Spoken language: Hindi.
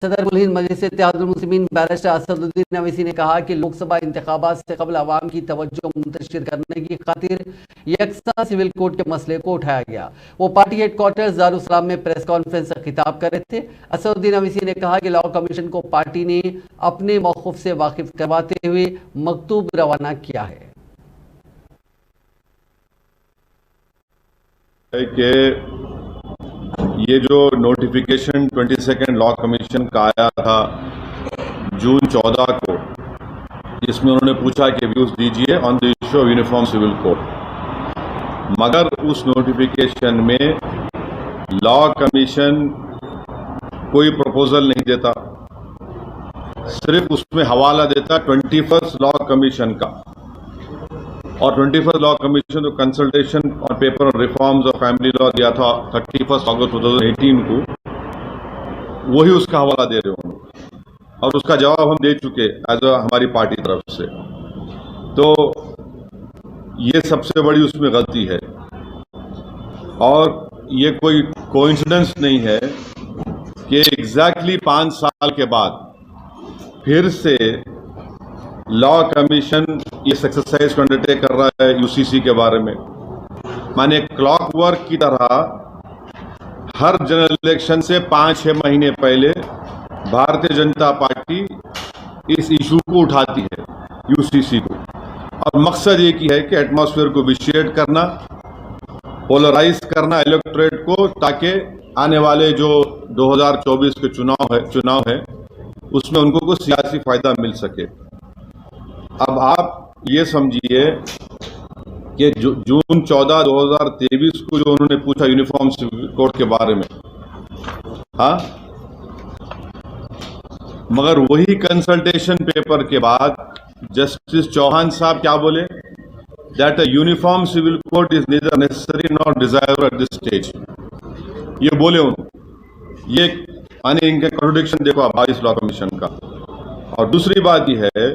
सदर कुल हिंद मजलिस इत्तेहादुल मुस्लिमीन बैरिस्टर असदुद्दीन अवैसी ने कहा कि लोकसभा इंतखाबात से कबल अवाम की तवज्जो मुंतशिर करने की खातिर यकसा सिविल कोड के मसले को उठाया गया। वो पार्टी हेडक्वार्टर दारुसलाम में प्रेस कॉन्फ्रेंस से खिताब कर रहे थे। असदुद्दीन अवैसी ने कहा कि लॉ कमीशन को पार्टी ने अपने मौक़िफ़ से वाकिफ करवाते हुए मकतूब रवाना किया है कि ये जो नोटिफिकेशन 22 लॉ कमीशन का आया था जून 14 को, इसमें उन्होंने पूछा कि व्यूज दीजिए on the issue of uniform civil code, मगर उस नोटिफिकेशन में लॉ कमीशन कोई प्रपोजल नहीं देता, सिर्फ उसमें हवाला देता 21 लॉ कमीशन का। और 21 लॉ कमीशन जो कंसल्टेशन और paper on reforms of family law दिया था 31 अगस्त 2018 को, वही उसका हवाला दे रहे हो और उसका जवाब हम दे चुके एज हमारी पार्टी तरफ से। तो ये सबसे बड़ी उसमें गलती है और ये कोई कोइंसिडेंस नहीं है कि एग्जैक्टली 5 साल के बाद फिर से लॉ कमीशन इस एक्सरसाइज को अंडरटेक कर रहा है यूसीसी के बारे में। माने क्लॉक वर्क की तरह हर जनरल इलेक्शन से 5-6 महीने पहले भारतीय जनता पार्टी इस इशू को उठाती है यूसीसी को, और मकसद ये की है कि एटमॉस्फेयर को विशिएट करना, पोलराइज करना इलेक्टोरेट को, ताकि आने वाले जो 2024 के चुनाव है उसमें उनको कुछ सियासी फायदा मिल सके। अब आप ये समझिए कि जून 14, 2023 को जो उन्होंने पूछा यूनिफॉर्म सिविल कोड के बारे में, हाँ, मगर वही कंसल्टेशन पेपर के बाद जस्टिस चौहान साहब क्या बोले, that a uniform civil code is neither necessary not desirable at this stage. ये बोले उन्होंने, ये यानी इनके कॉन्ट्रडिक्शन देखो आप 22 लॉ कमीशन का। और दूसरी बात यह है